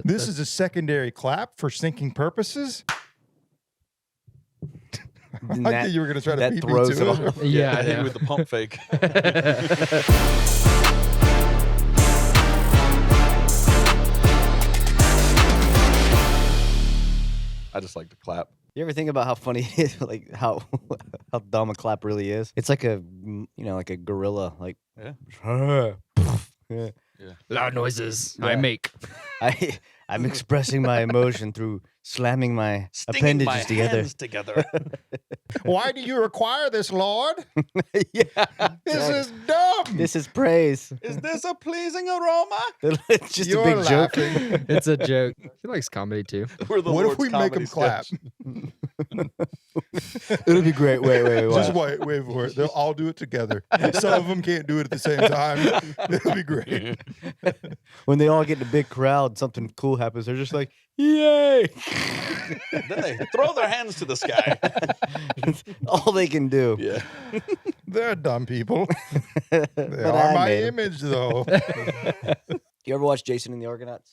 This is a secondary clap for syncing purposes. I like that you were going to try to beat me throws to it it. off. Yeah, I hit you with the pump fake. I just like to clap. You ever think about how funny it is, like how dumb a clap really is? It's like a like a gorilla, like Yeah. Loud noises I make. I'm expressing my emotion through slamming my Stinging appendages my together. hands together. Why do you require this, Lord? Yeah, This is dumb. this is praise. Is this a pleasing aroma? It's just You're a big joke. laughing. It's a joke. He likes comedy too. We're the What if Lord's we make comedy them clap? sketch. It'll be great. Wait. Just wait for it. They'll all do it together. Some of them can't do it at the same time. It'll be great. When they all get in a big crowd, something cool happens. They're just like, "Yay!" Then they throw their hands to the sky. That's all they can do. Yeah. They're dumb people. But They are I my made 'em. image, though. You ever watch Jason and the Argonauts?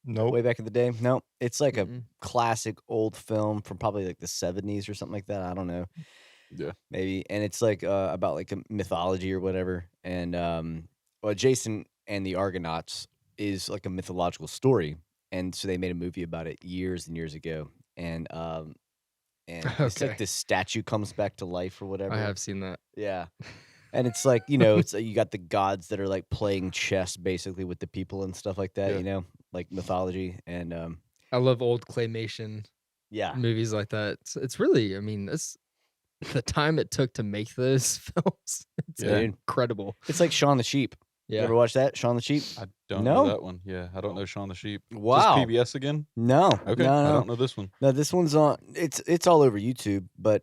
Nope. Way back in the day? No. It's like a Mm-mm. classic old film from probably like the 70s or something like that. I don't know. Yeah. Maybe. And it's like about like a mythology or whatever. And well, Jason and the Argonauts is like a mythological story. And so they made a movie about it years and years ago. And it's Okay. like this statue comes back to life or whatever. I have seen that. Yeah. And it's like, it's you got the gods that are like playing chess basically with the people and stuff like that, Yeah. like mythology. And I love old claymation yeah. movies like that. It's really, I mean, it's the time it took to make those films. It's Yeah. incredible. It's like Shawn the Sheep. You Yeah. ever watch that? Shawn the Sheep? I don't No? know that one. Yeah, I don't know Shawn the Sheep. Wow. Just PBS again? No. Okay. No. I don't know this one. No, this one's on it's all over YouTube, but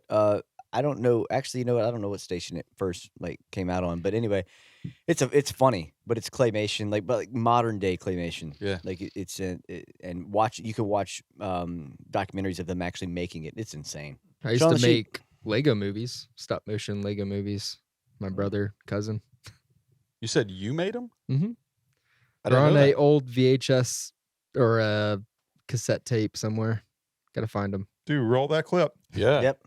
I don't know. Actually, you know what? I don't know what station it first came out on. But anyway, it's funny, but it's claymation, but like modern day claymation. Yeah. Like you can watch documentaries of them actually making it. It's insane. I used Shaun to the Sheep. make Lego movies, stop motion Lego movies. My brother, cousin. You said you made them? Mm-hmm. I They're didn't on know a that. old VHS or a cassette tape somewhere. Gotta find them. Dude, roll that clip. Yeah. Yep.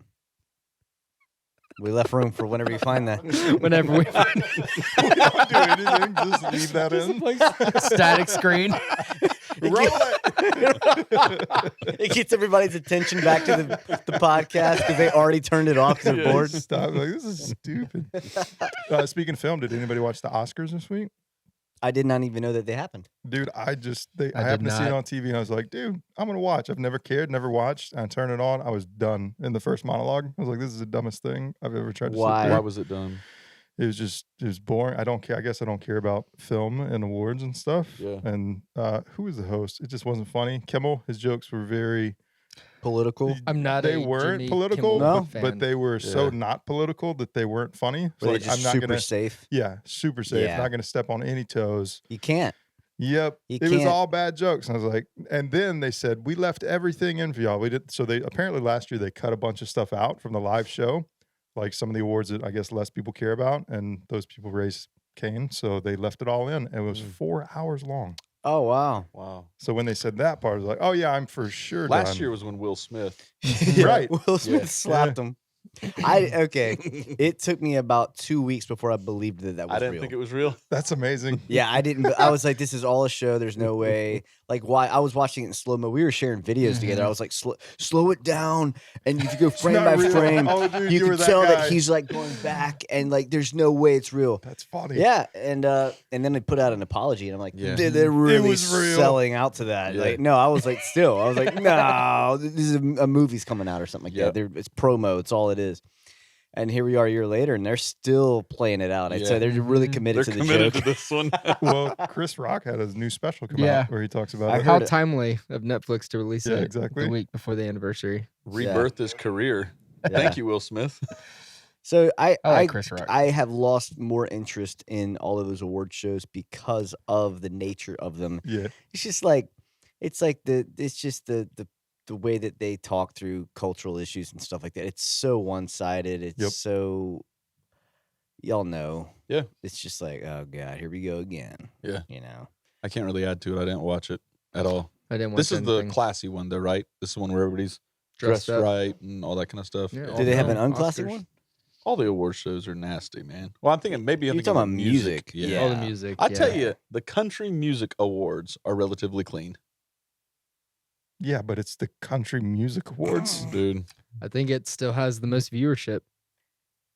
We left room for whenever you find that. Whenever we find We don't do anything. Just leave that in. static screen. Roll it. It gets everybody's attention back to the podcast because they already turned it off because they're bored. Stop. Like, this is stupid. Speaking of film, did anybody watch the Oscars this week? I did not even know that they happened. Dude, I did happened to see it not. on TV and I was like, dude, I'm going to watch. I've never cared, never watched. I turned it on. I was done in the first monologue. I was like, this is the dumbest thing I've ever tried to Why? sit Why through. was it done? It was boring. I don't care. I guess I don't care about film and awards and stuff. Yeah. And who was the host? It just wasn't funny. Kimmel, his jokes were very. Political. I'm not They a weren't Jimmy political, Kimmel No. fan. but they were so Yeah. not political that they weren't funny. So Were they like, just I'm not super gonna. safe? Yeah, super safe. Yeah. Not gonna step on any toes. You can't. Yep. You It was can't- all bad jokes. And I was like, and then they said, we left everything in for y'all. We did. So they apparently last year they cut a bunch of stuff out from the live show, like some of the awards that I guess less people care about. And those people raised Cain. So they left it all in. And it was 4 hours long. Oh, wow. Wow. So when they said that part, I was like, oh yeah, I'm for sure Last done. year was when Will Smith. Right. Will Smith Yeah. slapped him. Okay. It took me about 2 weeks before I believed that was I didn't real. think it was real. That's amazing. Yeah, I didn't. I was like, this is all a show. There's no way. Like, why? I was watching it in slow mo. We were sharing videos together. I was like, slow it down. And if you go frame not by real. frame, Oh, dude, you you were can that tell guy. that he's like going back and like, there's no way it's real. That's funny. Yeah, and then they put out an apology, and I'm like, Yeah. they're really was real. selling out to that. Yeah. Like, no, I was like, no, this is a movie's coming out or something like Yep. that. It's promo. It's all it is. And here we are a year later, and they're still playing it out. I'd Yeah. say they're really Mhm. committed They're to the committed joke. to this one. Well, Chris Rock had his new special come Yeah. out where he talks about I it. heard How it. timely of Netflix to release Yeah, it exactly. the week before the anniversary. Rebirth his career. Yeah. Thank you, Will Smith. So I like Chris Rock. I have lost more interest in all of those award shows because of the nature of them. Yeah. It's just like the way that they talk through cultural issues and stuff like that. It's so one-sided. It's Yep. so y'all know. Yeah. It's just like, oh god, here we go again. Yeah. You know. I can't really add to it. I didn't watch it at all. I didn't watch This is anything. the classy one, though, right? This is the one where everybody's dressed up. right and all that kind of stuff. Yeah, Do they have an film, unclassy Oscars. one? All the award shows are nasty, man. Well, I'm thinking maybe I'm You're thinking talking of about music. Yeah. All the music. I tell yeah. you, the country music awards are relatively clean, Yeah, but it's the Country Music Awards. dude. I think it still has the most viewership.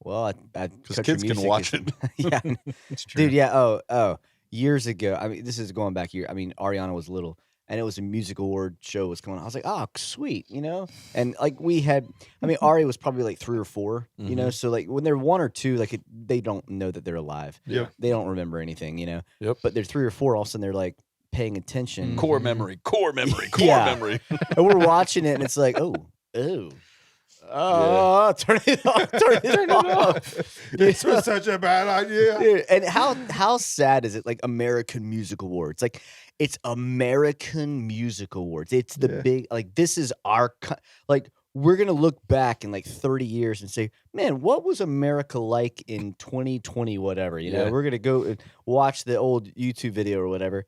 Well, Because country kids can music watch is- it. yeah, It's true. dude. Yeah. Oh. Years ago. I mean, this is going back here. I mean, Ariana was little, and it was a music award show was coming on. I was like, oh, sweet, you know. And like we had, I mean, Ari was probably like 3 or 4, you know. So like when they're 1 or 2, like they don't know that they're alive. Yep. They don't remember anything, you know. Yep. But they're 3 or 4. All of a sudden, they're like paying attention. Core memory, core memory, core Yeah. memory. And we're watching it, and it's like, oh. Turn it off. Turn it off. This was such a bad idea. Dude, and how sad is it? Like American Music Awards, like it's American Music Awards. It's the Yeah. big, like this is our like we're gonna look back in like 30 years and say, man, what was America like in 2020? Whatever, you know, Yeah. we're gonna go and watch the old YouTube video or whatever.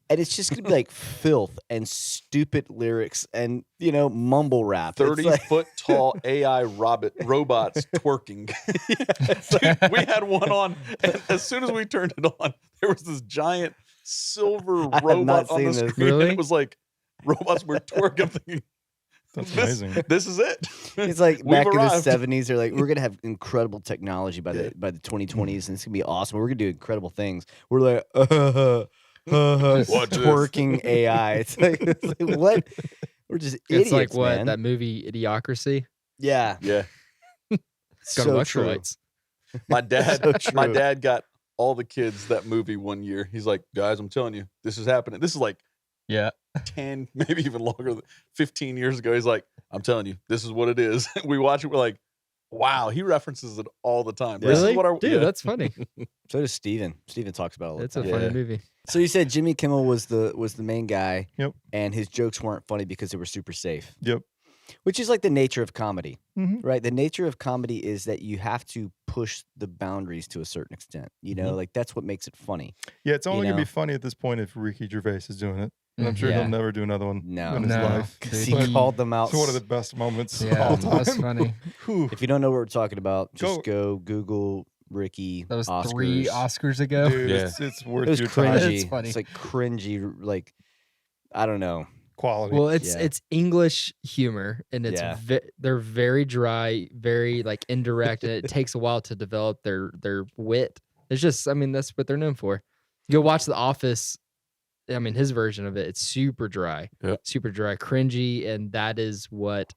And it's just gonna be like filth and stupid lyrics and mumble rap. It's 30-foot tall AI robots twerking. Dude, we had one on, and as soon as we turned it on, there was this giant silver I have robot not on the seen this. screen, and Really? it was like robots were twerking. I'm thinking, That's this, amazing. this is it. It's like We've back in the arrived. 70s. They're like, we're gonna have incredible technology by the 2020s, and it's gonna be awesome. We're gonna do incredible things. We're like, Watch this. twerking AI. It's like what? We're just idiots, It's like what man. that movie Idiocracy. Yeah, Yeah, It's got so true. electrolytes. my dad, So my true. dad got all the kids that movie one year. He's like, guys, I'm telling you, this is happening. This is like Yeah. 10, maybe even longer, 15 years ago. He's like, I'm telling you, this is what it is. We watch it. We're like, wow, he references it all the time. This is Really? what our, Dude, yeah. that's funny. So does Steven. Steven talks about it all the It's a time. funny Yeah. movie. So you said Jimmy Kimmel was the main guy. Yep. And his jokes weren't funny because they were super safe. Yep. Which is like the nature of comedy, Mhm. right? The nature of comedy is that you have to push the boundaries to a certain extent. You know, like that's what makes it funny. Yeah, it's only gonna know? be funny at this point if Ricky Gervais is doing it. And I'm Mm, sure yeah. he'll never do another one No. in his No. life. 'Cause Dude. he called them out. It's one of the best moments of Yeah, all that's time. funny. Whew. If you don't know what we're talking about, just Go- go Google Ricky. That was Oscars. 3 Oscars ago. Dude, Yeah. it's worth It was your time. cringy. It's funny. It's like cringy. Like I don't know. Quality. Well, it's Yeah. it's English humor, and it's Yeah. they're very dry, very like indirect, and it takes a while to develop their wit. It's just, I mean, that's what they're known for. You go watch The Office. I mean, his version of it, it's super dry, Yep. super dry, cringy, and that is what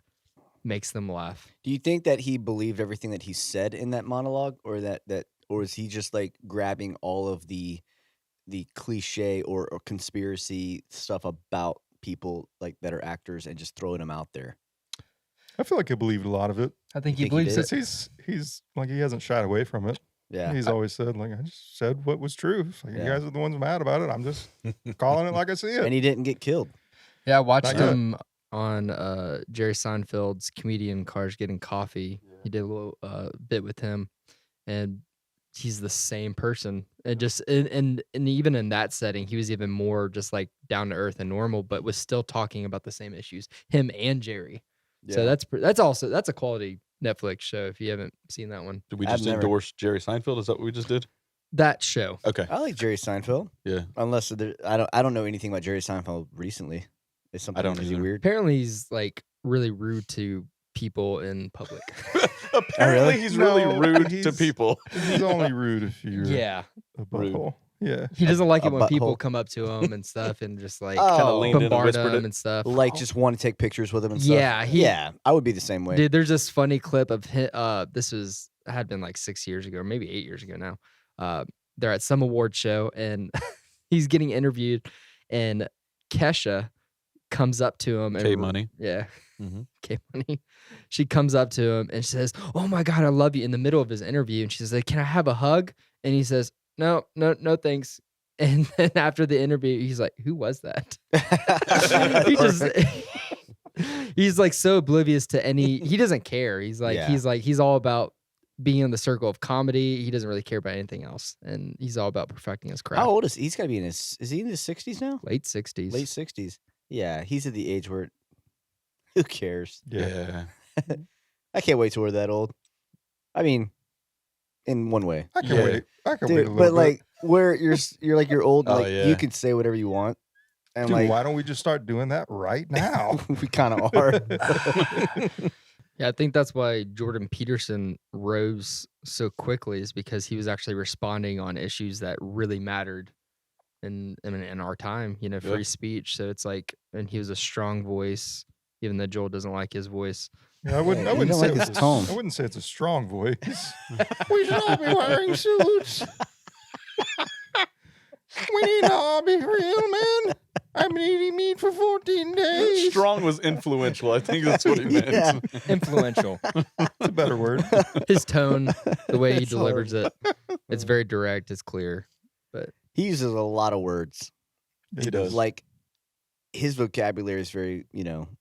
makes them laugh. Do you think that he believed everything that he said in that monologue, or or is he just like grabbing all of the cliche or conspiracy stuff about people like that are actors and just throwing them out there? I feel like he believed a lot of it. I think he Think he believes did? it. Since he's like he hasn't shied away from it. Yeah. He's always said like I just said what was true. It's like, Yeah. You guys are the ones mad about it. I'm just calling it like I see it. And he didn't get killed. Yeah, I watched Not yet. him. On Jerry Seinfeld's comedian Cars Getting Coffee, he did a little bit with him, and he's the same person. And just and even in that setting, he was even more just like down to earth and normal, but was still talking about the same issues. Him and Jerry. So Yeah. that's a quality Netflix show if you haven't seen that one. Did we I've just never- endorse Jerry Seinfeld? Is that what we just did? That show. Okay. I like Jerry Seinfeld. Yeah. Unless I don't know anything about Jerry Seinfeld recently. Is something don't crazy either. weird? Apparently, he's like really rude to people in public. Apparently, really? he's really No, rude to he's- people. He's only rude if you're Yeah, a Rude. butthole. Yeah. he doesn't like a it when people butthole. come up to him and stuff and just like Oh. leaned in and bombard whispered him it. and stuff. Like just want to take pictures with him and stuff. Yeah, yeah, I would be the same way. Dude, there's this funny clip of him. Had been like 6 years ago, or maybe 8 years ago now. They're at some award show and he's getting interviewed, and Kesha comes up to him and K Money. yeah, Mhm. K Money. She comes up to him and says, "Oh my God, I love you," in the middle of his interview, and she says, "Can I have a hug?" And he says, "No, thanks." And then after the interview, he's like, "Who was that?" He just he's like so oblivious to any. He doesn't care. He's like Yeah. he's all about being in the circle of comedy. He doesn't really care about anything else, and he's all about perfecting his craft. How old is he? He's got to be in his. Is he in his 60s now? Late 60s. Late 60s. Yeah, he's at the age where who cares? Yeah. I can't wait till we're that old. I mean, in one way, I can Yeah. wait. I can wait a dude. little But bit. like, where you're like you're old, Oh, like yeah. you can say whatever you want, and Dude, like why don't we just start doing that right now? we kind of are. Yeah, I think that's why Jordan Peterson rose so quickly, is because he was actually responding on issues that really mattered in our time, Yeah. free speech. So it's like, and he was a strong voice, even though Joel doesn't like his voice. Yeah, I wouldn't. Yeah, I you wouldn't don't say like it's his tone. I wouldn't say it's a strong voice. We should all be wearing suits. We need to all be real men. I've been eating meat for 14 days. Strong was influential. I think that's what he meant. Yeah. Influential. That's a better word. His tone, the way he That's delivers it, it's very direct, it's clear. He uses a lot of words. He does. Like his vocabulary is very,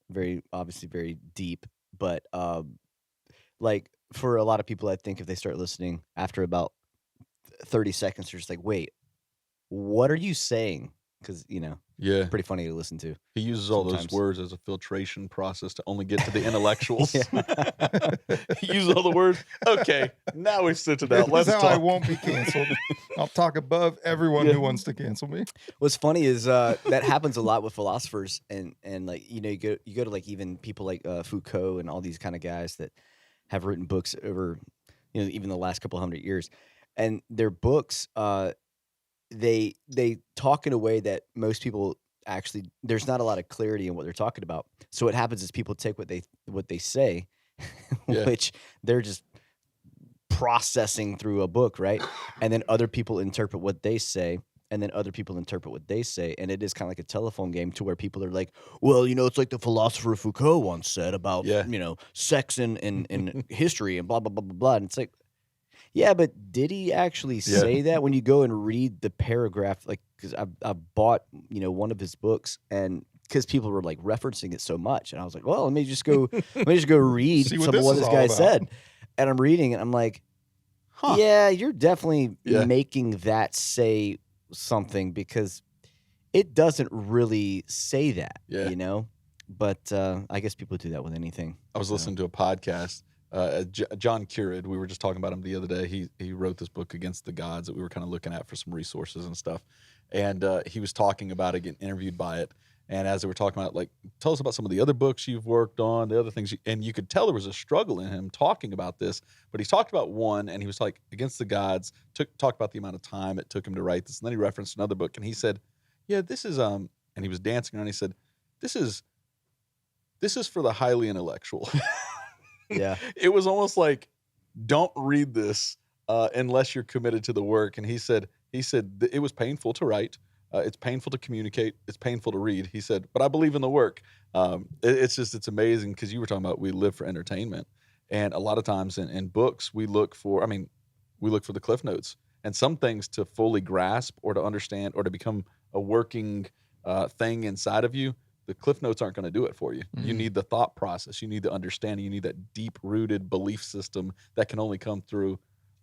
very obviously very deep. But like for a lot of people, I think if they start listening after about 30 seconds, they're just like, "Wait, what are you saying?" Because Yeah. pretty funny to listen to. He uses all Sometimes. those words as a filtration process to only get to the intellectuals. Yeah. He uses all the words. Okay, now we've sent it out. This Let's is how I talk. won't be canceled. I'll talk above everyone Yeah. who wants to cancel me. What's funny is that happens a lot with philosophers, and like you go to like even people like Foucault and all these kind of guys that have written books over even the last couple hundred years, and their books they talk in a way that most people actually there's not a lot of clarity in what they're talking about. So what happens is people take what they say, Yeah. which they're just processing through a book, right? And then other people interpret what they say, and then other people interpret what they say, and it is kind of like a telephone game to where people are like, well, it's like the philosopher Foucault once said about Yeah. sex in history and blah blah blah blah blah. And it's like, yeah, but did he actually Yeah. say that? When you go and read the paragraph, like, because I've bought one of his books, and because people were like referencing it so much, and I was like, well, let me just go read See what some of this what is this all guy about. said, and I'm reading it, I'm like, Huh. yeah, you're definitely Yeah. making that say something, because it doesn't really say that, Yeah. But I guess people do that with anything. I was So- listening to a podcast. John Curid, we were just talking about him the other day. He wrote this book Against the Gods that we were kind of looking at for some resources and stuff. And he was talking about it, getting interviewed by it. And as they were talking about, like, tell us about some of the other books you've worked on, the other things. And you could tell there was a struggle in him talking about this. But he talked about one, and he was like, Against the Gods, talked about the amount of time it took him to write this. And then he referenced another book, and he said, yeah, this is, and he was dancing around. He said, this is for the highly intellectual. Yeah. It was almost like, don't read this unless you're committed to the work. And he said it was painful to write. It's painful to communicate. It's painful to read. He said, but I believe in the work. It's amazing, because you were talking about we live for entertainment. And a lot of times in books, we look for the Cliff Notes. And some things to fully grasp or to understand or to become a working thing inside of you, the Cliff Notes aren't going to do it for you. You Mhm. need the thought process. You need the understanding. You need that deep-rooted belief system that can only come through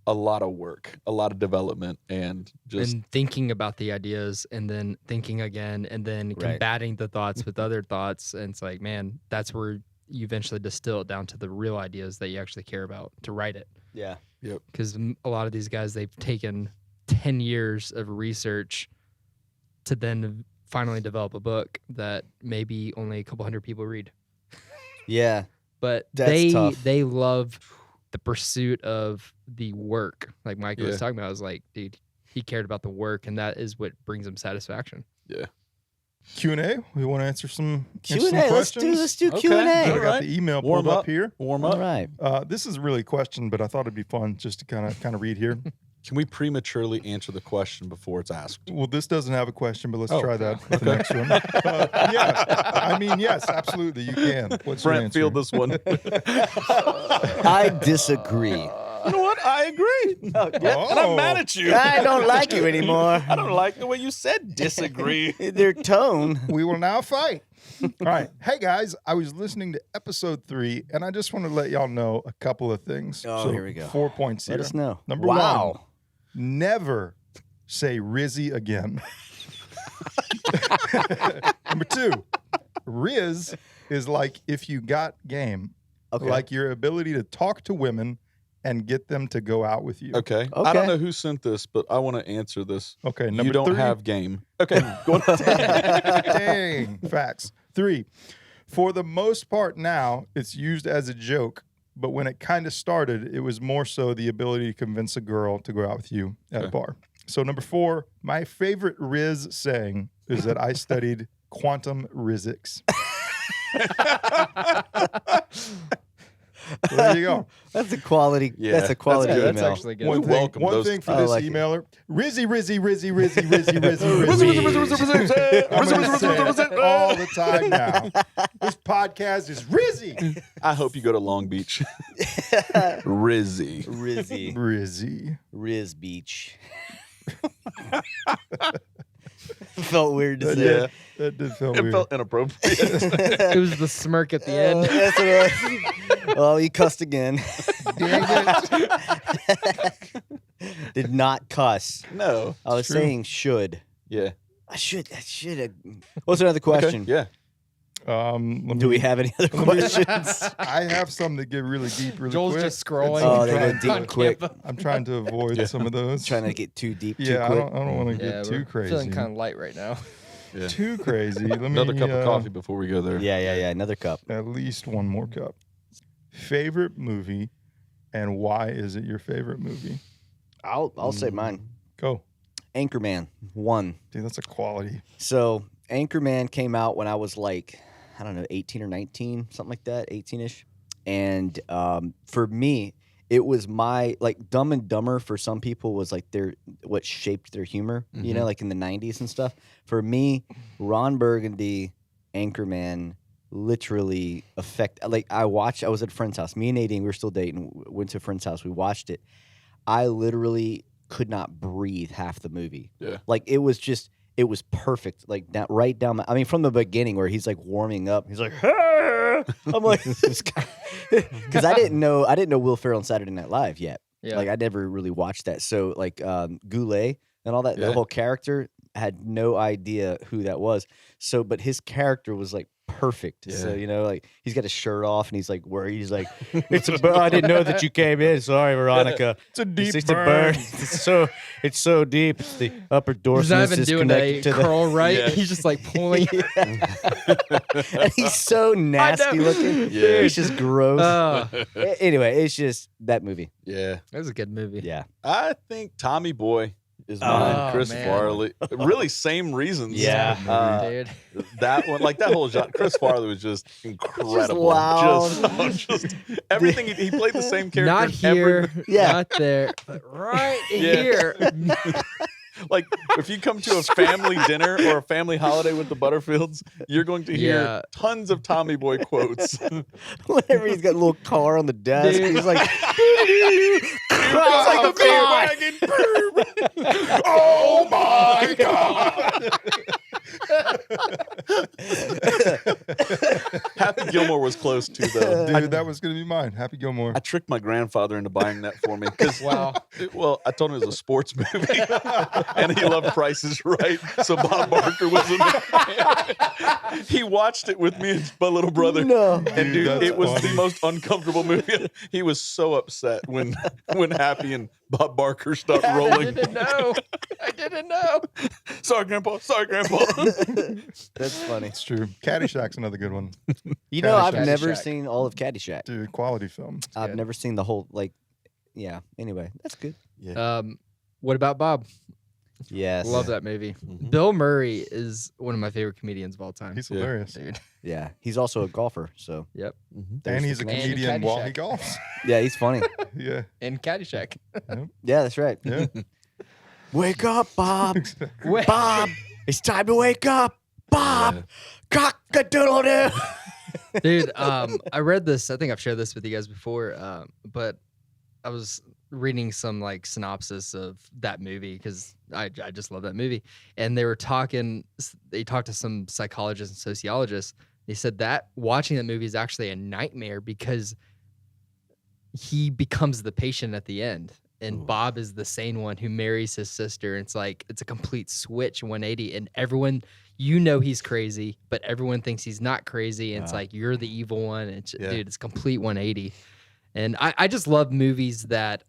a lot of work, a lot of development, and just And thinking about the ideas, and then thinking again, and then Right. combating the thoughts with other thoughts. And it's like, man, that's where you eventually distill it down to the real ideas that you actually care about to write it. Yeah. Because a lot of these guys, they've taken 10 years of research to then finally develop a book that maybe only a couple hundred people read. Yeah. But That's tough. they love the pursuit of the work. Like Mike Yeah. was talking about, I was like, dude, he cared about the work, and that is what brings him satisfaction. Q&A. We want to answer some Q&A. questions. Let's do Okay. Q&A. I All got right. the email Warm pulled up. up here. warm All up. right. This is really a question, but I thought it'd be fun just to kind of read here. Can we prematurely answer the question before it's asked? Well, this doesn't have a question, but let's Oh, try that with the next one. Yeah, I mean, yes, absolutely, you can. What's your Brent, answer? field this one. I disagree. You know what? I agree. Yeah, and I'm mad at you. I don't like you anymore. I don't like the way you said disagree. Their tone. We will now fight. All right. Hey, guys, I was listening to episode 3, and I just want to let y'all know a couple of things. Oh, here we go. 4 points here. Let us know. Number Wow. 1, never say Rizzy again. Number 2, Riz is like if you got game. Okay. Like your ability to talk to women and get them to go out with you. Okay. I don't know who sent this, but I want to answer this. Okay, number You don't 3. have game. Okay, go on. Dang. Facts. 3, for the most part now, it's used as a joke, but when it kind of started, it was more so the ability to convince a girl to go out with you at a bar. So number 4, my favorite Riz saying is that I studied Quatum Rizzics. There you go. That's a quality. Yeah, That's a quality email. That's actually good. One welcome thing for I this like it. emailer. Rizzy. I'm gonna say it all the time now. This podcast is Rizzy. I hope you go to Long Beach. Rizzy. Rizzy. Rizzy. Riz Beach. Felt weird to Yeah. say. That did feel It weird. felt inappropriate. It was the smirk at the end. That's what it was. Oh, he cussed again. Did not cuss. No. I was True. saying should. Yeah. I should. What's another question? Okay. Yeah. Let Do me- we have any other questions? I have some that get really deep really Joel's quick. just scrolling. Oh, they go trying deep to- quick. I'm trying to avoid some of those. Trying to get too deep too yeah, quick. I don't want to Yeah, get we're too crazy. feeling kind of light right now. Yeah. Too crazy. Let me Another cup of coffee before we go there. Yeah. Another cup. At least one more cup. Favorite movie, and why is it your favorite movie? I'll say mine. Go. Anchorman 1. Dude, that's a quality. So Anchorman came out when I was like, I don't know, 18 or 19, something like that, 18-ish. And for me, it was my, like, Dumb and Dumber for some people was like what shaped their humor, you know, like in the 90s and stuff. For me, Ron Burgundy, Anchorman, literally I was at a friend's house. Me and Nadine, we were still dating, went to a friend's house. We watched it. I literally could not breathe half the movie. Yeah. Like it was perfect. Like right down from the beginning where he's like warming up. He's like, "Ah!" I'm like, this guy, because I didn't know Will Ferrell on Saturday Night Live yet. Yeah. Like I never really watched that. So like Goulet and all that, Yeah. the whole character, I had no idea who that was. So, but his character was like perfect. Yeah. So, you know, like he's got his shirt off and he's like worried. He's like, I didn't know that you came in. Sorry, Veronica. It's a deep It's a burn. burn. It's so deep. It's the upper He's not dorsal even is doing a connected to the. curl right. Yeah. He's just like pulling. And he's so nasty looking. Yeah. It's just gross. Oh, Anyway, it's just that movie. Yeah. that was a good movie. Yeah. I think Tommy Boy is mine. Oh, Chris man. Farley. Really, same reasons. Yeah. Dude. That one, like that whole genre. Chris Farley was just incredible. loud. Just everything. He played the same character. Not in every- here, Yeah. not there, but right Yeah. here. Like if you come to a family dinner or a family holiday with the Butterfields, you're going to hear Yeah. tons of Tommy Boy quotes. Whenever he's got a little car on the desk, Dude. he's like, It's like the bandwagon. Oh my God. Happy Gilmore was close too, though. Dude, that was going to be mine. Happy Gilmore. I tricked my grandfather into buying that for me because, Wow. I told him it was a sports movie, and he loved Price is Right. So Bob Barker was in it. He watched it with me and my little brother. no. And Dude, dude, that's it was funny. the most uncomfortable movie. He was so upset when Happy and Bob Barker stopped I rolling. didn't know. I didn't know. Sorry, Grandpa. Sorry, Grandpa. That's funny. It's true. Caddyshack's another good one. You know, I've Caddyshack. never seen all of Caddyshack. Dude, quality film. I've good. never seen the whole, yeah. Anyway, that's good. What about Bob? Yes. Love that movie. Mhm. Bill Murray is one of my favorite comedians of all time. He's Yeah. hilarious. Dude. Yeah. He's also a golfer. So, Yep. there's And the he's a connection. comedian while he Caddyshack. golfs. Yeah, he's funny. Yeah. And Caddyshack. Yeah, that's right. Yeah. Wake up, Bob. Wait. Bob. It's time to wake up. Bob. Cock-a-doodle-doo. Dude, I read this. I think I've shared this with you guys before. But I was reading some like synopsis of that movie because I just love that movie, and they talked to some psychologists and sociologists. They said that watching that movie is actually a nightmare because he becomes the patient at the end, and Ooh. Bob is the sane one who marries his sister. It's like it's a complete switch 180, and everyone, he's crazy, but everyone thinks he's not crazy, and it's like you're the evil one. And dude, it's complete 180. And I just love movies that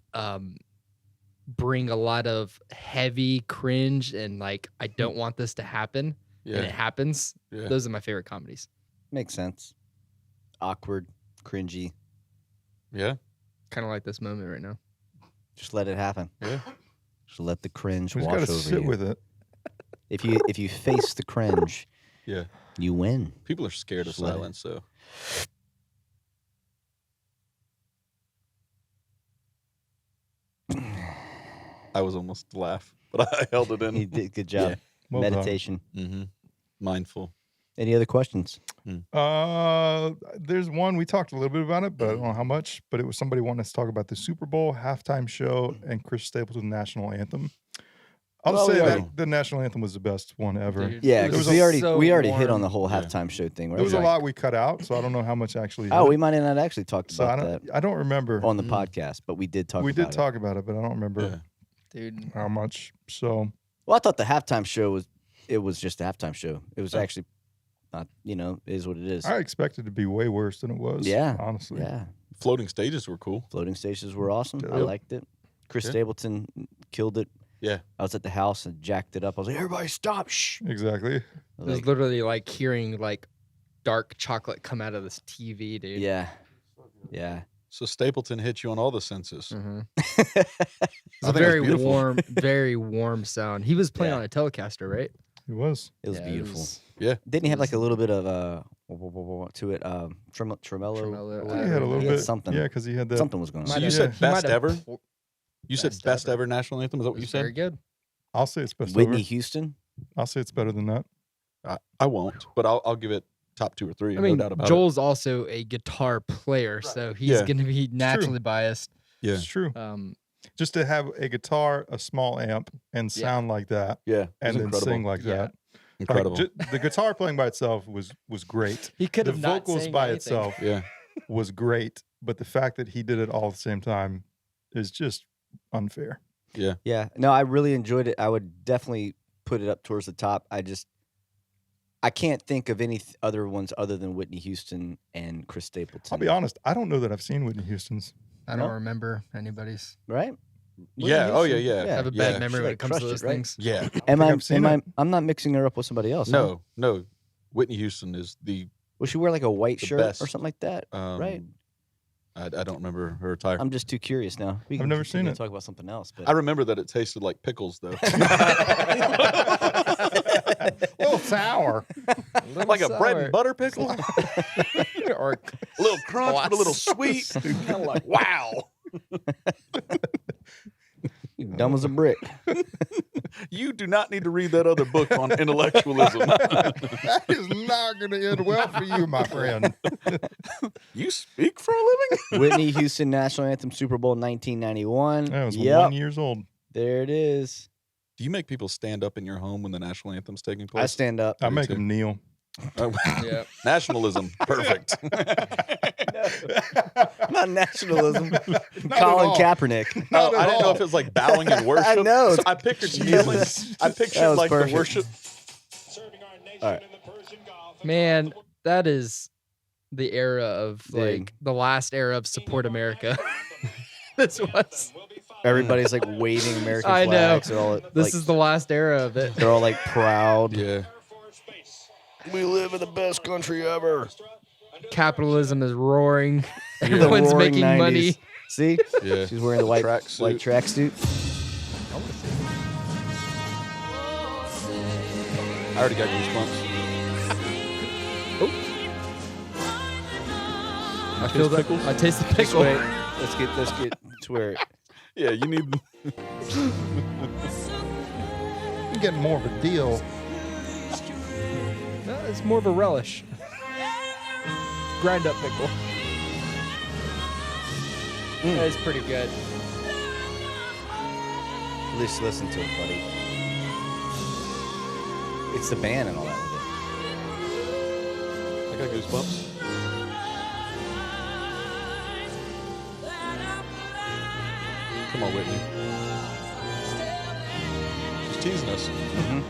bring a lot of heavy cringe and like I don't want this to happen, and it happens. Yeah. Those are my favorite comedies. Makes sense. Awkward, cringy. Yeah. Kind of like this moment right now. Just let it happen. Yeah. Just let the cringe We just wash gotta over sit you. with it. If you face the cringe, Yeah. you win. People are scared of Just let it. silence, so. I was almost to laugh, but I held it in. You did good job. Yeah. Well done. Meditation. Mm-hmm. Mindful. Any other questions? There's one we talked a little bit about it, but I don't know how much. But it was somebody wanting us to talk about the Super Bowl halftime show and Chris Stapleton national anthem. I'll Well, say we that already- the national anthem was the best one ever. Dude, Yeah, it because was we already so hit on warm. the whole Yeah. halftime show thing. Right? There was a Like- lot we cut out, so I don't know how much actually. Oh, hit. we might have not actually talked So about I don't remember. on the podcast, but we did talk. We about did it. talk about it, but I don't remember Yeah. Dude. how much. So Well, I thought the halftime show was just a halftime show. It was actually not, is what it is. I expected it to be way worse than it was. Yeah. honestly. Yeah, Floating stages were cool. floating stations were awesome. I Yep. liked it. Chris Yeah. Stapleton killed it. Yeah. I was at the house and jacked it up. I was like, "Everybody, stop!" Shh. Exactly. It was Like, literally like hearing like dark chocolate come out of this TV, dude. yeah, yeah. So Stapleton hit you on all the senses. Mm-hmm. I It's a think that's very beautiful. very warm sound. He was playing Yeah. on a Telecaster, right? It was. It was Yeah, beautiful. Yeah. Didn't he have like a little bit of to it? Tremolo. Tremolo, or He whatever? had a little He had bit. something. Yeah, because he had that. Something was going So on. you Might said have- he might best have ever? pl- You said Best best ever. ever national anthem? Is that what you was very said? good. I'll say it's best Whitney over. Houston. I'll say it's better than that. I won't, but I'll give it top 2 or 3. I mean, no doubt about Joel's also a guitar player, so he's Yeah. going to be naturally biased. it. Yeah. It's true. Um, Just to have a guitar, a small amp, and Yeah. sound like that, Yeah. It was and then incredible. sing like Yeah. that. Incredible. Like, the guitar playing by itself was great. he could The have not vocals sang by anything. itself yeah. was great, but the fact that he did it all at the same time is just unfair. Yeah. No, I really enjoyed it. I would definitely put it up towards the top. I can't think of any other ones other than Whitney Houston and Chris Stapleton. I'll be honest, I don't know that I've seen Whitney Houston's. I No? don't remember anybody's. Right? Yeah. Oh, yeah, Houston? yeah. I have a Yeah. bad memory She, when like, it comes to crushed those it, right? things. Yeah. Am think I? I've seen it. I'm not mixing her up with somebody else. huh? No. Whitney Houston is the. Will she wear like a white The shirt or best. something like that? Right. I don't remember her attire. I'm just too curious now. We I've can never continue seen to it. Talk about something else, but I remember that it tasted like pickles, though. A little sour. Like a bread and butter pickle. or A little crunch, but a little sweet. Kind of like, wow. dumb as a brick. You do not need to read that other book on intellectualism. That is not going to end well for you, my friend. You speak for a living? Whitney Houston National Anthem Super Bowl 1991. That was Yep, 1 years old. there it is. Do you make people stand up in your home when the national anthem's taking place? I stand up. I Me make too. him kneel. Oh, yeah. nationalism. Perfect. Not nationalism. Not Colin at all. Kaepernick. Not Oh, at I didn't know all. if it was like bowing in worship. I know. So I pictured kneeling. I That pictured was like perfect. the worship. All right. Man, that is the era of Dude. like the last era of support America. This was. Everybody's like waving American I know. flags. They're all, This like, is the last era of it. they're all like proud. Yeah. We live in the best country ever. Capitalism is roaring. The Everyone's roaring making 90s. money. See? Yeah. She's wearing the white Tracksuit. white tracksuit. I already got goosebumps. I feel that. pickles? I taste the Just pickle. wait. Let's get to where Yeah, you need. I'm getting more of a deal. No, it's more of a relish. Grind up pickle. That is pretty good. Let's listen to it, buddy. It's the band and all that with I got goosebumps. Come on, Whitney. She's teasing us. it. Mm-hmm.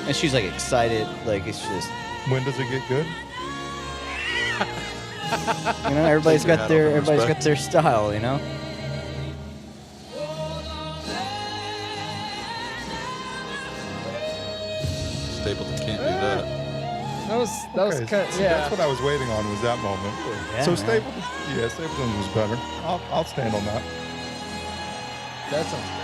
And she's like excited, like it's just, When does it get good? you know, everybody's Take your got hat their off in everybody's respect. got their style, you know. Stapleton can't do that. That was Okay, kind see, yeah. That's what I was waiting on, was that moment. Yeah, So man. Stapleton was better. I'll stand on that. That sounds great.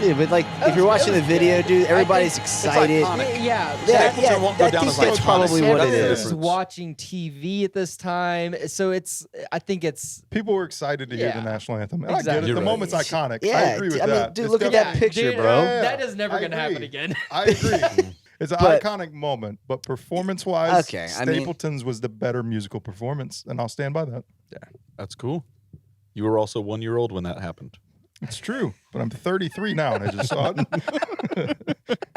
Dude, but like if you're watching the video, dude, everybody's excited. iconic. Yeah, Yeah, won't go I down think as that's iconic. probably what it everyone's is. watching TV at this time, so I think it's People were excited to hear the Yeah. national anthem. And I get Exactly. it. You're the right. moment's iconic. Yeah, I agree with I mean, that. dude, It's look at that definitely- picture, dude, bro. that is never I gonna happen agree. again. I agree. It's an But- iconic moment, but performance-wise, Okay, I mean- Stapleton's was the better musical performance, and I'll stand by that. That's cool. You were also 1 year old when that happened. It's true, but I'm 33 now, and I just saw it.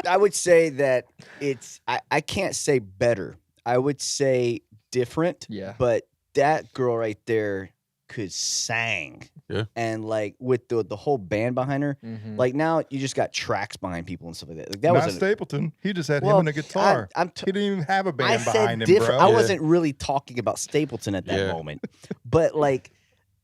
I would say that it's I can't say better. I would say different. Yeah. But that girl right there could sang. Yeah. And like with the whole band behind her, Mhm. like now you just got tracks behind people and stuff like that. Like that Not was Stapleton. He just had Well, him and a guitar. I'm He didn't even have a I band said behind him, different. bro. I Yeah. wasn't really talking about Stapleton at that Yeah. moment, but like,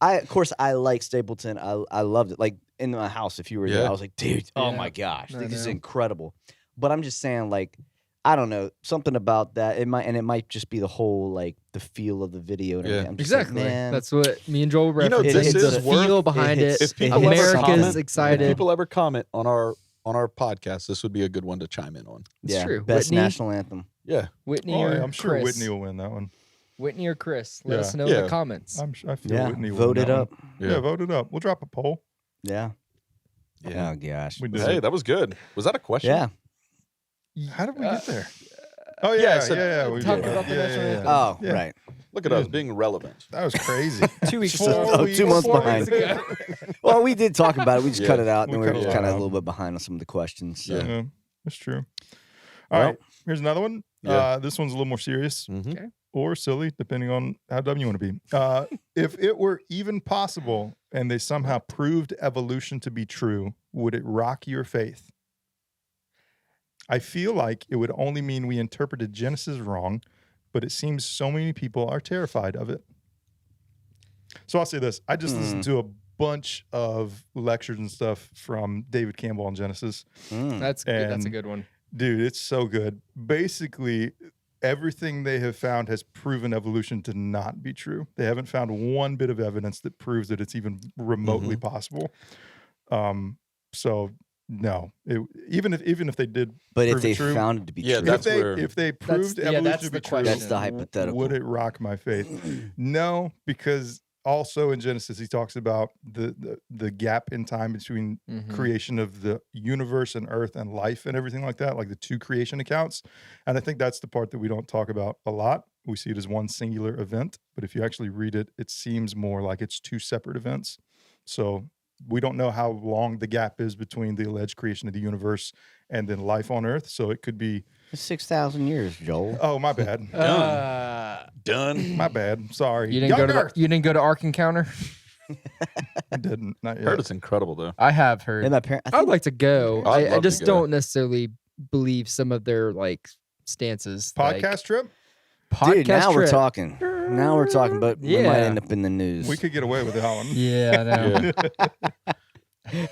of course I like Stapleton. I loved it. Like in my house, if you were there, Yeah. I was like, dude, oh Yeah. my gosh, I like, this is know. incredible. But I'm just saying, like, I don't know, something about that. It might just be the whole like the feel of the video. And Yeah. everything. I'm just like, Exactly. man, That's what me and Joel You know, referenced. this the is feel worth- behind it it. hits- If people ever America's comment- excited. If people ever comment on our podcast, this would be a good one to chime in on. It's yeah, true. best Whitney, national anthem. Yeah. Whitney Oh, or yeah, I'm sure Chris. Whitney will win that one. Whitney or Chris. Let Yeah. us know in Yeah. the comments. I feel Yeah, Whitney will vote win it that up. one. Yeah. Yeah, vote it up. We'll drop a poll. Yeah. Yeah. Oh gosh. We did Hey, it. that was good. Was that a question? Yeah. How did we Uh, get there? Oh yeah, yeah, I said- yeah. We Talking did. about the national anthem. Oh, Yeah. right. Look at us being relevant. That was crazy. 2 weeks Just a- ago. oh, 2 months 4 behind. weeks ago. Well, we did talk about it. We just Yeah. cut it out, We and we were cut it just kind of out. a little bit behind on some of the questions. So. Yeah, that's true. All Well. right, here's another one. Yeah. This one's a little more serious Mm-hmm. or silly, depending on how dumb you want to be. If it were even possible and they somehow proved evolution to be true, would it rock your faith? I feel like it would only mean we interpreted Genesis wrong, but it seems so many people are terrified of it. So I'll say this. I just listened to a bunch of lectures and stuff from David Campbell on Genesis. Mm. That's good. That's a And- good one. Dude, it's so good. Basically, everything they have found has proven evolution to not be true. They haven't found one bit of evidence that proves that it's even remotely possible. So no, even if they did, But if prove they it true, found it to be Yeah, true, that's where- if they proved yeah, evolution that's to be the true, question. that's the hypothetical. would it rock my faith? No, because also in Genesis he talks about the gap in time between Mhm. creation of the universe and earth and life and everything like that, like the two creation accounts. And I think that's the part that we don't talk about a lot. We see it as one singular event, but if you actually read it, it seems more like it's two separate events. So we don't know how long the gap is between the alleged creation of the universe and then life on earth. So it could be, 6,000 years, Joel. oh, my bad. Done. My bad. Sorry. You didn't go to Young Earth. you didn't go to Ark Encounter? I didn't. Not yet. Heard it's incredible though. I have heard. And my parents, I would like to go. I'd I love to just go. don't necessarily believe some of their like stances. Podcast trip? dude, now we're trip. talking. Now we're talking, but we might Yeah. end up in the news. We could get away with that one. Yeah, I know.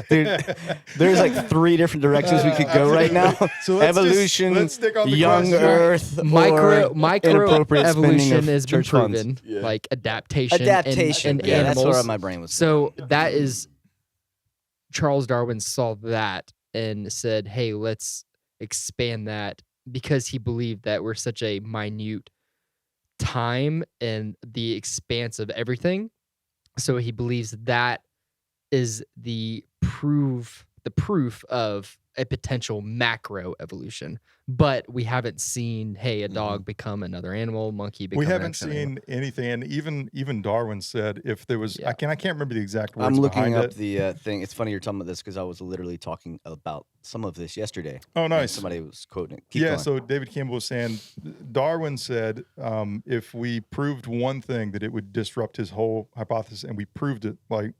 Dude, there's like 3 different directions we could go right now. So let's Evolution, let's stick on the young question. Earth, Micro or micro inappropriate spending evolution of has been church funds. proven, Yeah. like adaptation, Adaptation. and yeah, animals. that's where my brain was. So that is Charles Darwin saw that and said, "Hey, let's expand that," because he believed that we're such a minute time in the expanse of everything. So he believes that is the proof of a potential macro evolution, but we haven't seen, hey, a dog become another animal, monkey become We an haven't actual animal. seen anything, and even Darwin said if there was, Yeah. I can't remember the exact words I'm looking behind up it. the thing. It's funny you're talking about this because I was literally talking about some of this yesterday. Oh, and nice. somebody was quoting it. Keep Yeah, going. so David Campbell was saying, Darwin said if we proved one thing that it would disrupt his whole hypothesis, and we proved it like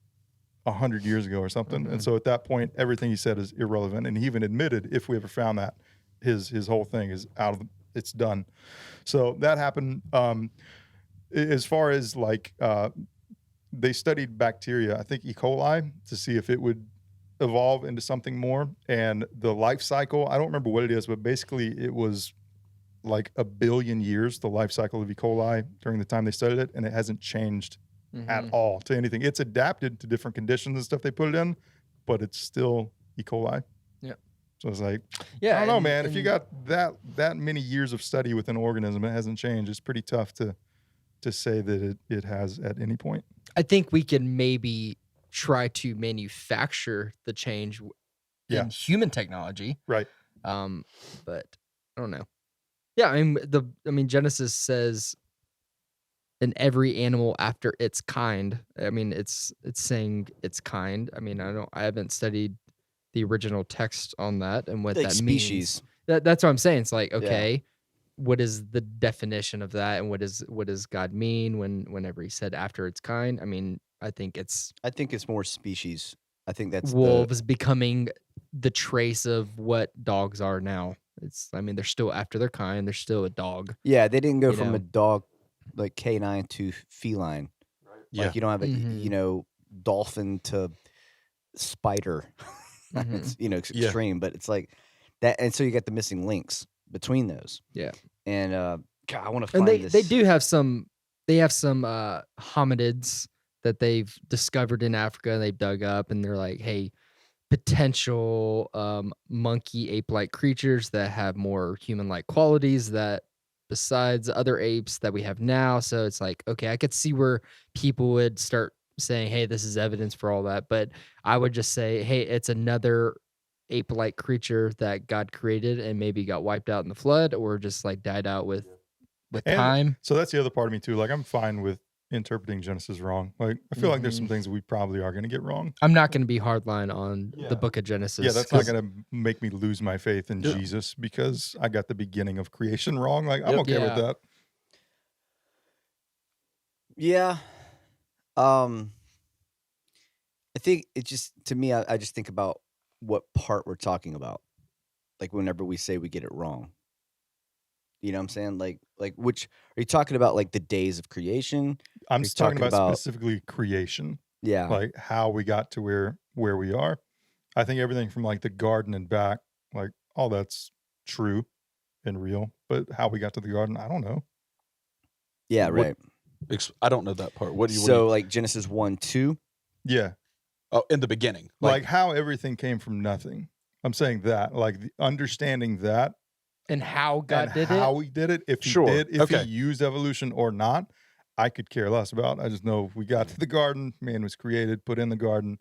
100 years ago or something. And so at that point, everything he said is irrelevant. And he even admitted if we ever found that, his whole thing is out of it's done. So that happened. As far as like they studied bacteria, I think E. coli, to see if it would evolve into something more. And the life cycle, I don't remember what it is, but basically it was like 1 billion years, the life cycle of E. coli during the time they studied it, and it hasn't changed at all to anything. It's adapted to different conditions and stuff they put it in, but it's still E. coli. Yep. So it's like, Yeah, I don't know, and- man. If you and- got that many years of study with an organism, it hasn't changed. It's pretty tough to say that it has at any point. I think we can maybe try to manufacture the change Yeah. in human technology. Right. But I don't know. Yeah, I mean Genesis says in every animal after its kind. I mean it's saying its kind. I mean I haven't studied the original text on that and what Like that species. means. That's what I'm saying. It's like, okay, what is the definition of that, and what does God mean whenever he said after its kind? I mean, I think it's more species. I think that's wolves becoming the trace of what dogs are now. I mean, they're still after their kind. They're still a dog. Yeah, they didn't go you from know. a dog like canine to feline. Yeah. Like you don't have a Mhm. dolphin to spider. Mhm. It's extreme, but it's like that, and so you get the missing links between those. Yeah. And God, I want to And find they this. do have some. They have some hominids that they've discovered in Africa. They've dug up, and they're like, hey, potential monkey ape-like creatures that have more human-like qualities that besides other apes that we have now. So it's like, okay, I could see where people would start saying, hey, this is evidence for all that. But I would just say, hey, it's another ape-like creature that God created and maybe got wiped out in the flood or just like died out with And time. So that's the other part of me too. Like I'm fine with interpreting Genesis wrong. Like I feel like there's some things we probably are going to get wrong. I'm not going to be hardline on Yeah. the book of Genesis. Yeah, that's not 'cause- going to make me lose my faith in Yeah. Jesus because I got the beginning of creation wrong. Like I'm Yep. okay with Yeah. that. Yeah. I think it just, to me, I just think about what part we're talking about. Like whenever we say we get it wrong. You know what I'm saying? Like which are you talking about? Like the days of creation? I'm You're just talking talking about about- specifically creation, Yeah. like how we got to where we are. I think everything from like the garden and back, like all that's true and real. But how we got to the garden, I don't know. Yeah, What- right. I don't know that part. What do you? So like Genesis 1-2. Yeah, oh, in the beginning, like how everything came from nothing. I'm saying that, like understanding that and how God and did how it. he did it. If he Sure, did, if okay. he used evolution or not, I could care less about. I just know we got to the garden, man was created, put in the garden,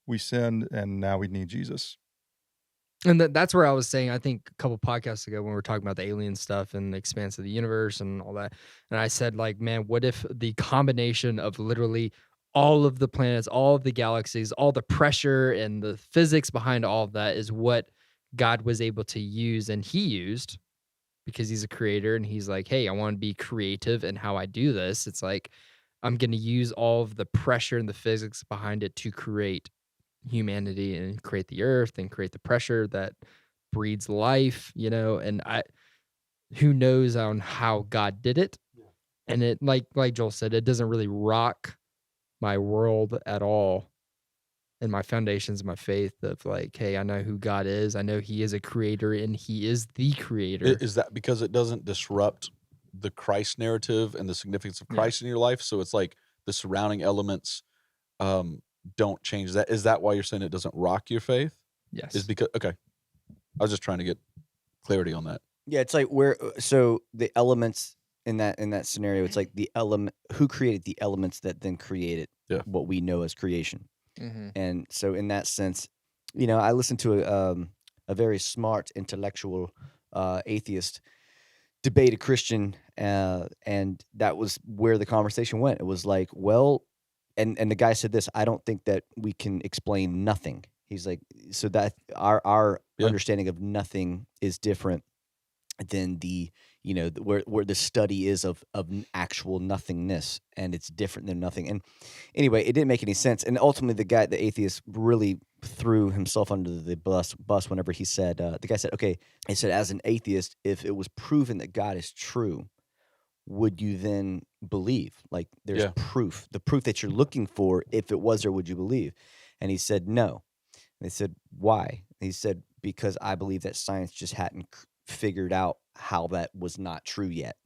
we sinned, and now we need Jesus. And that's where I was saying, I think a couple podcasts ago when we were talking about the alien stuff and the expanse of the universe and all that. And I said, like, man, what if the combination of literally all of the planets, all of the galaxies, all the pressure and the physics behind all of that is what God was able to use and he used because he's a creator and he's like, hey, I want to be creative in how I do this. It's like, I'm going to use all of the pressure and the physics behind it to create humanity and create the earth and create the pressure that breeds life, and who knows on how God did it. And it, like Joel said, it doesn't really rock my world at all. And my foundations of my faith of like, hey, I know who God is. I know he is a creator and he is the creator. Is that because it doesn't disrupt the Christ narrative and the significance of Yeah. Christ in your life? So it's like the surrounding elements don't change that. Is that why you're saying it doesn't rock your faith? Yes. Is because okay. I was just trying to get clarity on that. Yeah, it's like so the elements in that scenario, it's like the element who created the elements that then created Yeah. what we know as creation. Mm-hmm. And so in that sense, I listened to a very smart, intellectual atheist, debate a Christian, and that was where the conversation went. It was like, well, and the guy said this: I don't think that we can explain nothing. He's like, so that our Yeah. understanding of nothing is different than the where the study is of actual nothingness, and it's different than nothing. And anyway, it didn't make any sense. And ultimately, the atheist really threw himself under the bus whenever he said, the guy said, okay, he said, as an atheist, if it was proven that God is true, would you then believe? Like, there's Yeah. proof, the proof that you're looking for. If it was there, would you believe? And he said, no. And they said, why? And he said, because I believe that science just hadn't figured out how that was not true yet.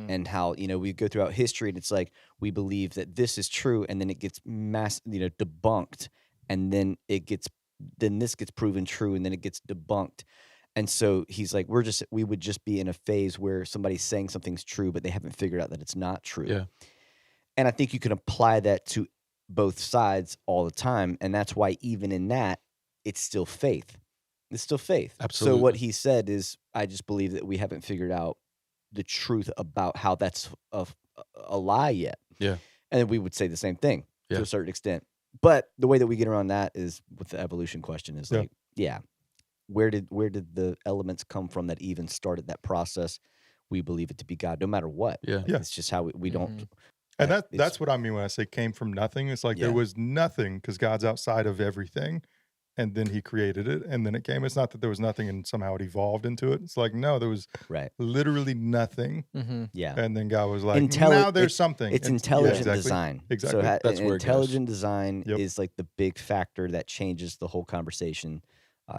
And how, we go throughout history and it's like, we believe that this is true, and then it gets debunked, and then this gets proven true, and then it gets debunked. And so he's like, we would just be in a phase where somebody's saying something's true, but they haven't figured out that it's not true. Yeah. And I think you can apply that to both sides all the time. And that's why even in that, it's still faith. It's still faith. Absolutely. So what he said is, I just believe that we haven't figured out the truth about how that's a lie yet. Yeah. And then we would say the same thing to Yeah. a certain extent. But the way that we get around that is with the evolution question is Yeah. like, where did the elements come from that even started that process? We believe it to be God, no matter what. Yeah. Yeah. It's just how we don't. And it's- that's what I mean when I say came from nothing. It's like Yeah. there was nothing, because God's outside of everything, and then he created it, and then it came. It's not that there was nothing and somehow it evolved into it. It's like, no, there was Right. literally nothing, Yeah. and then God was like, Intelli- now there's it's- something. It's And- intelligent exactly. design. Exactly. So That's where it goes. intelligent design Yep. is like the big factor that changes the whole conversation.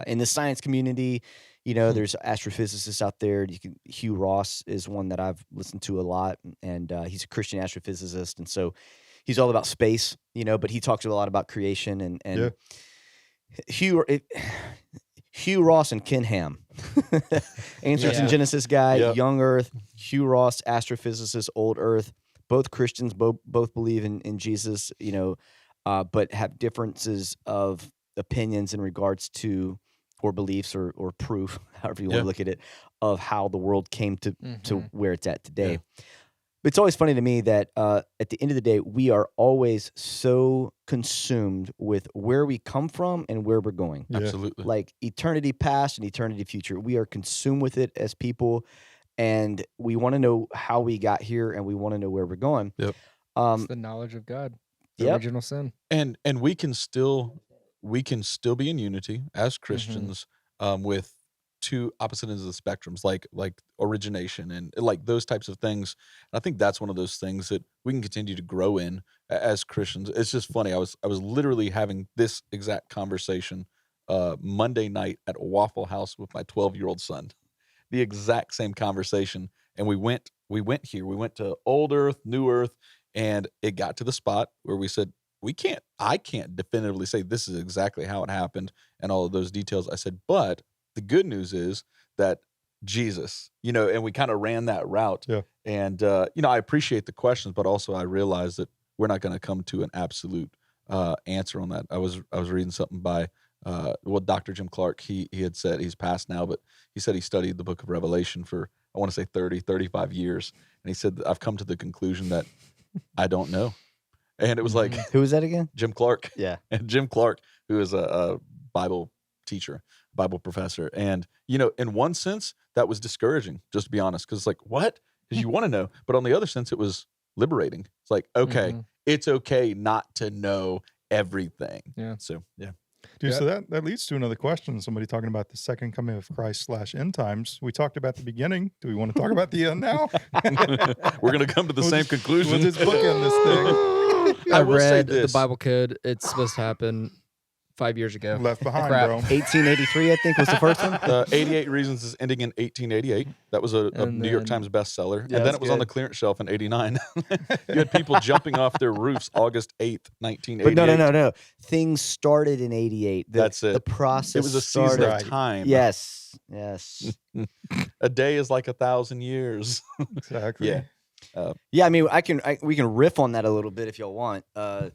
In the science community, there's astrophysicists out there. Hugh Ross is one that I've listened to a lot, and he's a Christian astrophysicist, and so he's all about space, but he talks a lot about creation and Yeah. Hugh Ross and Ken Ham, Ancients and Yeah. Genesis guy, Yep. Young Earth. Hugh Ross, astrophysicist, Old Earth. Both Christians, both believe in Jesus, but have differences of opinions in regards to, or beliefs or proof, however you want Yeah. to look at it, of how the world came to where it's at today. Yeah. But it's always funny to me that at the end of the day, we are always so consumed with where we come from and where we're going. Yeah. Absolutely. Like eternity past and eternity future. We are consumed with it as people, and we want to know how we got here, and we want to know where we're going. Yep. It's the knowledge of God, the Yep. original sin. And we can still be in unity as Christians with two opposite ends of the spectrums, like origination and like those types of things. And I think that's one of those things that we can continue to grow in as Christians. It's just funny. I was literally having this exact conversation Monday night at Waffle House with my 12-year-old son. The exact same conversation. And we went here. We went to Old Earth, New Earth, and it got to the spot where we said, I can't definitively say this is exactly how it happened and all of those details. I said, but the good news is that Jesus, and we kind of ran that route. Yeah. And, I appreciate the questions, but also I realize that we're not going to come to an absolute answer on that. I was reading something by, Dr. Jim Clark. He had said, he's passed now, but he said he studied the book of Revelation for, I want to say 35 years. And he said, I've come to the conclusion that I don't know. And it was like, Who is that again? Jim Clark. Yeah. And Jim Clark, who is a Bible teacher, Bible professor. And, in one sense, that was discouraging, just to be honest, because it's like, what? Because you want to know. But on the other sense, it was liberating. It's like, okay, it's okay not to know everything. Yeah. So, yeah. Dude, Yeah. so that leads to another question. Somebody talking about the second coming of Christ / end times. We talked about the beginning. Do we want to talk about the end now? We're going to come to the We'll same just- conclusion. We'll just bookend this thing. I will say read the this. Bible code. It's supposed to happen 5 years ago. Left behind, Crap. bro. 1883, I think, was the first one. 88 Reasons is ending in 1888. That was a And New York then- Times bestseller. Yeah, and then that's it was on the good. clearance shelf in 89. You had people jumping off their roofs August 8th, 1988. But no. Things started in 88. That's it. The process It was a season started. Right. of time. Yes. A day is like 1,000 years. Exactly. Yeah. Yeah, I mean, we can riff on that a little bit if y'all want. I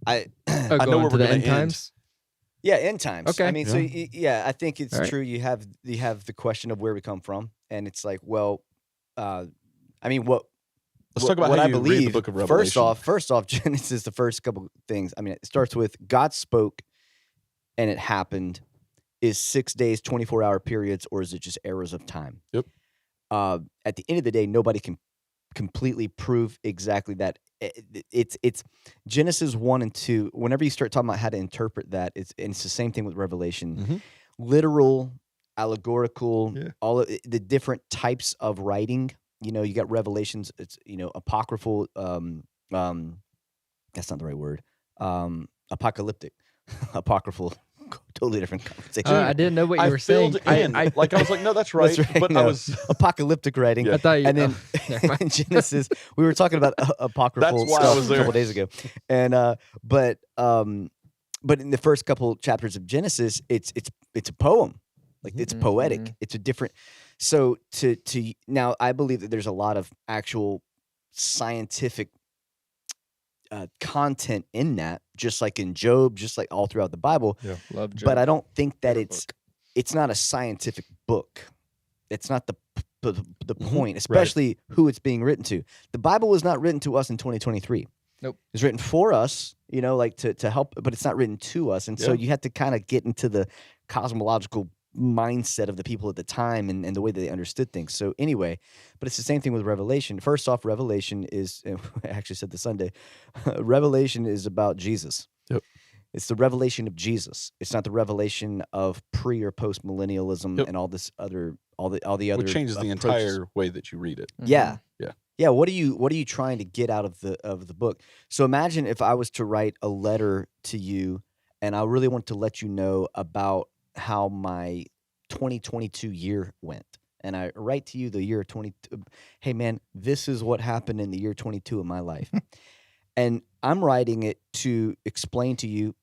Oh, know going where to we're the gonna end end. times. Yeah, end times. I Okay. mean, so I think it's All right. true. You have the question of where we come from, and it's like, well, I mean, Let's talk about what how I you read the believe. book of Revelation. First off, Genesis, the first couple things. I mean, it starts with God spoke, and it happened. Is 6 days 24-hour periods, or is it just errors of time? Yep. At the end of the day, nobody can completely prove exactly that. It's Genesis 1 and 2. Whenever you start talking about how to interpret that, it's the same thing with Revelation. Mhm. Literal, allegorical, Yeah. all of the different types of writing. You know, you got Revelations. It's apocryphal. That's not the right word. Apocalyptic, apocryphal. Totally different conversation. I didn't know what you I were saying. filled in. I was like, no, that's right. That's right, But no. I was. Apocalyptic writing. Yeah. I thought you. And then never mind. Genesis, we were talking about apocryphal That's why I stuff was a there. couple days ago, and but in the first couple chapters of Genesis, it's a poem, like it's Mhm, poetic. mhm. It's a different. So to now, I believe that there's a lot of actual scientific content in that, just like in Job, just like all throughout the Bible. Love Job. But I don't think that Favorite it's not a scientific book. It's not the Mhm. point, especially who it's being written to. The Bible was not written to us in 2023. Nope. It's written for us, like to help, but it's not written to us. And so Yeah. you have to kind of get into the cosmological mindset of the people at the time and the way that they understood things. So anyway, but it's the same thing with Revelation. First off, Revelation is, I actually said this Sunday, Revelation is about Jesus. Yep. It's the revelation of Jesus. It's not the revelation of pre or post millennialism Yep. and all this other, all the other. Which changes the approaches. entire way that you read it. Yeah. Yeah. Yeah. What are you trying to get out of the book? So imagine if I was to write a letter to you and I really want to let you know about how my 2022 year went. And I write to you the year 22. Hey man, this is what happened in the year 22 of my life. And I'm writing it to explain to you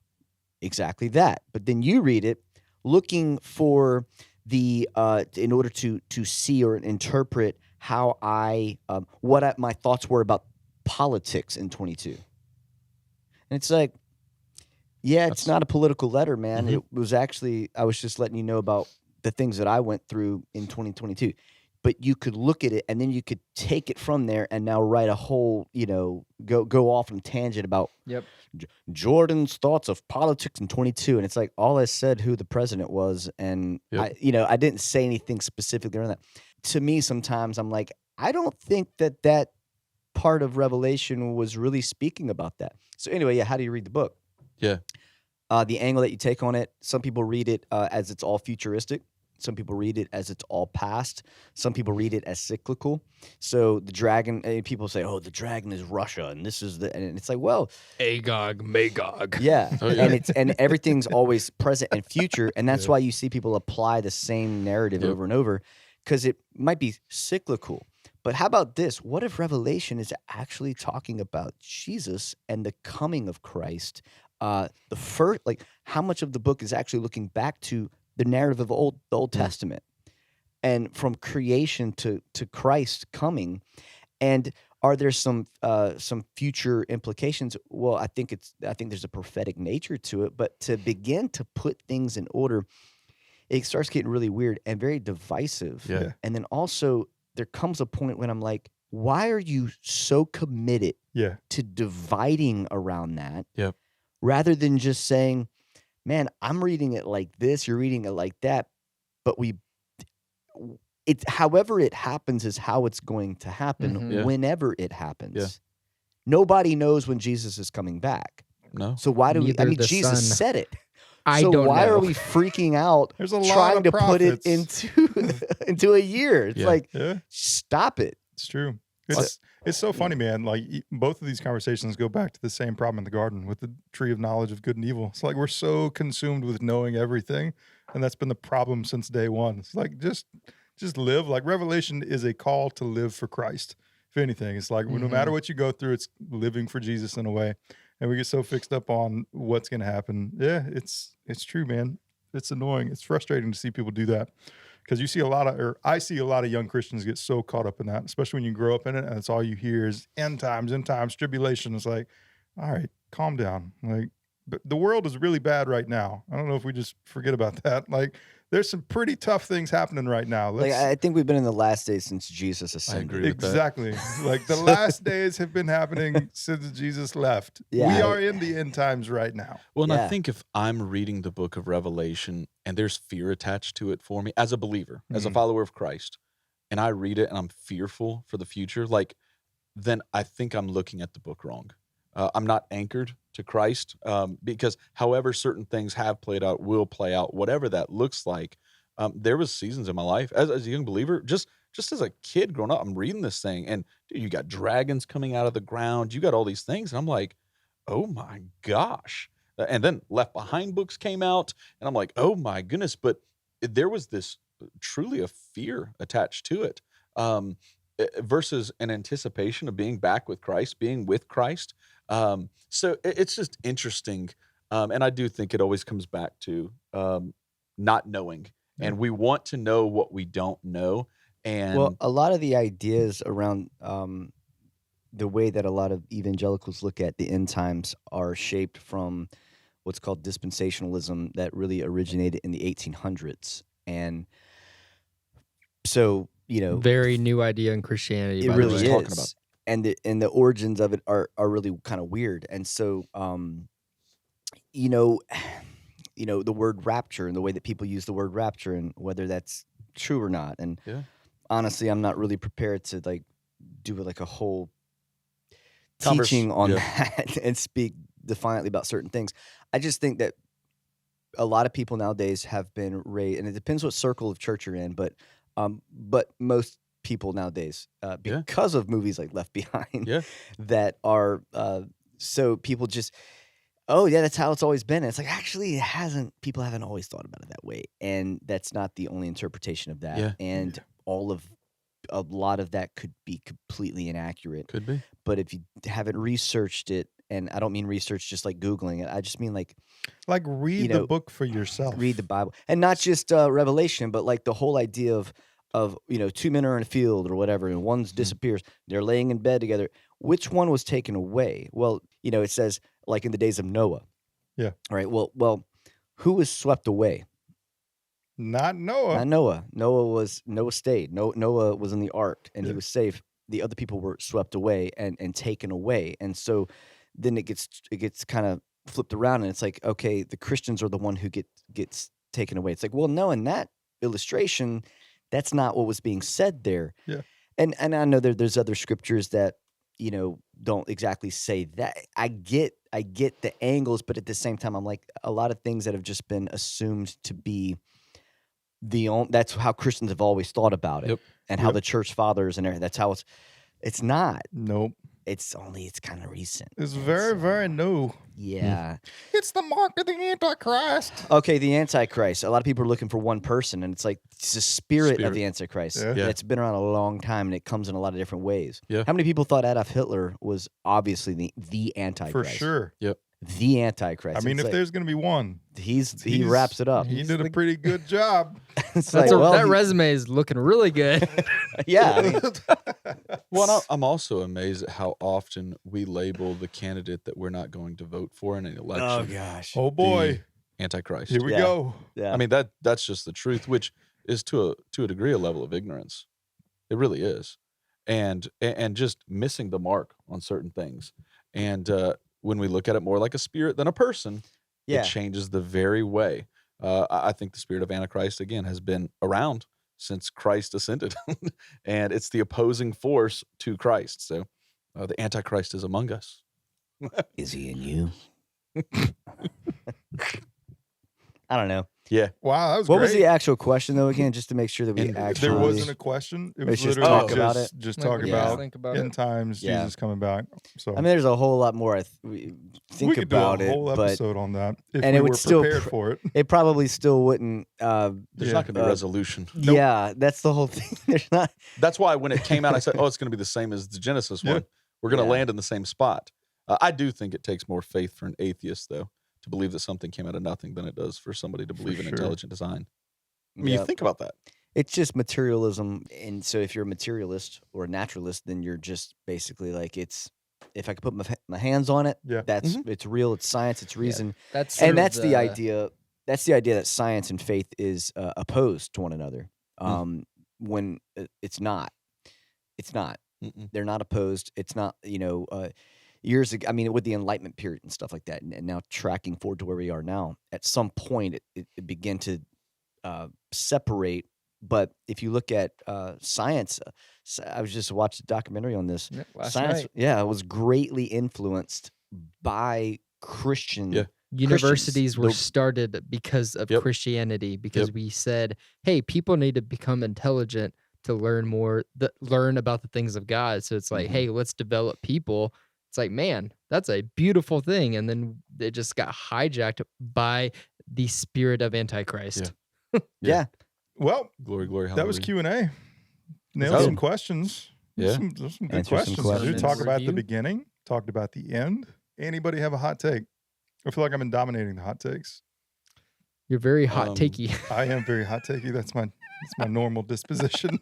exactly that. But then you read it looking for the in order to see or interpret how my thoughts were about politics in 22. And it's like, yeah, it's That's- not a political letter, man. Mhm. It was actually, I was just letting you know about the things that I went through in 2022. But you could look at it and then you could take it from there and now write a whole, go off on a tangent about Yep. Jordan's thoughts of politics in 22. And it's like, all I said who the president was. And Yep. I didn't say anything specifically on that. To me, sometimes I'm like, I don't think that part of Revelation was really speaking about that. So anyway, yeah, how do you read the book? Yeah. The angle that you take on it, some people read it as it's all futuristic. Some people read it as it's all past. Some people read it as cyclical. So the dragon, people say, oh, the dragon is Russia, and this is and it's like, well, Agog, Magog. yeah. Oh, yeah. And everything's always present and future, and that's Yeah. why you see people apply the same narrative Yep. over and over, because it might be cyclical. But how about this? What if Revelation is actually talking about Jesus and the coming of Christ? The first, like, how much of the book is actually looking back to the narrative of the Old Testament, and from creation to Christ coming? And are there some future implications? Well, I think there's a prophetic nature to it, but to begin to put things in order, it starts getting really weird and very divisive. Yeah. And then also there comes a point when I'm like, why are you so committed Yeah. to dividing around that? Yep. Rather than just saying, man, I'm reading it like this, you're reading it like that, but however it happens is how it's going to happen Mhm. Yeah. whenever it happens. Yeah. Nobody knows when Jesus is coming back. No. So why do Neither the Jesus Son. said it. I So don't why know. are we freaking out There's a lot trying of to put it prophets. into a year? It's Yeah. like, Yeah, stop it. it's true. What? It's so funny, man. Like both of these conversations go back to the same problem in the garden with the tree of knowledge of good and evil. It's like we're so consumed with knowing everything, and that's been the problem since day one. It's like just live. Like Revelation is a call to live for Christ. If anything, it's like no matter what you go through, it's living for Jesus in a way. And we get so fixed up on what's going to happen. Yeah, it's true, man. It's annoying. It's frustrating to see people do that. Because I see a lot of young Christians get so caught up in that, especially when you grow up in it, and it's all you hear is end times, tribulation. It's like, all right, calm down. Like, the world is really bad right now. I don't know if we just forget about that. Like, there's some pretty tough things happening right now. Like, I think we've been in the last days since Jesus ascended. agree with that. Exactly. Like, the last days have been happening since Jesus left. Yeah. We are in the end times right now. Well, and I Yeah. think if I'm reading the book of Revelation and there's fear attached to it for me as a believer, as a Mhm. follower of Christ, and I read it and I'm fearful for the future, like, then I think I'm looking at the book wrong. I'm not anchored to Christ because however certain things have played out, will play out, whatever that looks like. There was seasons in my life as a young believer, just as a kid growing up, I'm reading this thing and dude, you got dragons coming out of the ground. You got all these things. And I'm like, oh my gosh. And then Left Behind books came out and I'm like, oh my goodness. But there was this truly a fear attached to it versus an anticipation of being back with Christ, being with Christ. So it's just interesting. And I do think it always comes back to not knowing. And we want to know what we don't know. And Well, a lot of the ideas around the way that a lot of evangelicals look at the end times are shaped from what's called dispensationalism that really originated in the 1800s. And so, Very new idea in Christianity. it by really the is. way. talking about. And the origins of it are really kind of weird. And so, the word rapture and the way that people use the word rapture and whether that's true or not. And Yeah. honestly, I'm not really prepared to do like a whole Converse- teaching on yeah. that and speak defiantly about certain things. I just think that a lot of people nowadays have been raised, and it depends what circle of church you're in, but most people nowadays, Yeah. because of movies like Left Behind, Yeah. that are so people just, oh yeah, that's how it's always been. And it's like actually it hasn't. People haven't always thought about it that way, and that's not the only interpretation of that. Yeah. And a lot of that could be completely inaccurate. Could be. But if you haven't researched it, and I don't mean research just like Googling it, I just mean like Like, read the book for yourself. read the Bible, and not just Revelation, but like the whole idea of two men are in a field or whatever, and one disappears. They're laying in bed together. Which one was taken away? Well, it says like in the days of Noah. Yeah. All right. Well, who was swept away? Not Noah. Not Noah. Noah stayed. Noah was in the ark and he was safe. The other people were swept away and taken away. And so then it gets kind of flipped around, and it's like, okay, the Christians are the one who gets taken away. It's like, well, no, in that illustration, that's not what was being said there. Yeah. And I know there's other scriptures that don't exactly say that. I get the angles, but at the same time, I'm like, a lot of things that have just been assumed to be that's how Christians have always thought about it. Yep. And how Yep. the church fathers and everything. That's how it's not. Nope. It's kind of recent. It's And very, so, very new. yeah. It's the mark of the Antichrist. Okay, the Antichrist. A lot of people are looking for one person, and it's like it's the spirit Spirit. of the Antichrist. Yeah. Yeah. It's been around a long time, and it comes in a lot of different ways. Yeah. How many people thought Adolf Hitler was obviously the Antichrist? For sure. The Antichrist. I mean, It's if like, there's going to be one, he he's- wraps it up. he He's did a the- pretty good job. It's That's like, well, that he- resume is looking really good. Yeah. I mean, Well, I'm also amazed at how often we label the candidate that we're not going to vote for in an election gosh. Oh, boy. Antichrist. Here we Yeah. go. Yeah. I mean that's just the truth, which is to a degree a level of ignorance. It really is, and just missing the mark on certain things. And when we look at it more like a spirit than a person, yeah. it changes the very way. I think the spirit of Antichrist again has been around since Christ ascended, and it's the opposing force to Christ. So the Antichrist is among us. Is he in you? I don't know. Yeah. Wow, that was What great. was the actual question though? Again, just to make sure that we And actually. There wasn't a question. It was It's just literally talk about it. just Like, talk what do you Yeah. guys about think about end it. times, Yeah. Jesus coming back. So I mean, there's a whole lot more. We think we could about do a it, whole but episode on that if and we it would were still prepared for it. it probably still wouldn't. There's Yeah. not going to be Uh, resolution. Nope. Yeah, that's the whole thing. There's not. That's why when it came out, I said, "Oh, it's going to be the same as the Genesis Yeah. one. We're going to Yeah. land in the same spot." I do think it takes more faith for an atheist, though, to believe that something came out of nothing than it does for somebody to believe in sure. intelligent design. I mean, Yeah. you think about that. It's just materialism, and so if you're a materialist or a naturalist, then you're just basically like it's if I could put my hands on it, Yeah. it's real, it's science, it's reason. That's sort And of that's the idea. That's the idea that science and faith is opposed to one another. When it's not. It's not. Mm-mm. They're not opposed. It's not, years ago, I mean, with the Enlightenment period and stuff like that, and now tracking forward to where we are now, at some point it began to separate. But if you look at science, I was just watching a documentary on this. last Science, night. was greatly influenced by Christian. Yeah. Universities were Nope. started because of Yep. Christianity, because Yep. we said, hey, people need to become intelligent to learn more, learn about the things of God. So it's like, Mhm. hey, let's develop people. It's like, man, that's a beautiful thing. And then it just got hijacked by the spirit of Antichrist. Yeah. Well, Glory, glory, that was hallelujah. Q&A. Nailed Oh. some questions. Yeah. Some good Answer some questions. We questions. talked about the Review. beginning, talked about the end. Anybody have a hot take? I feel like I've been dominating the hot takes. You're very hot Um, takey. I am very hot takey. That's my normal disposition.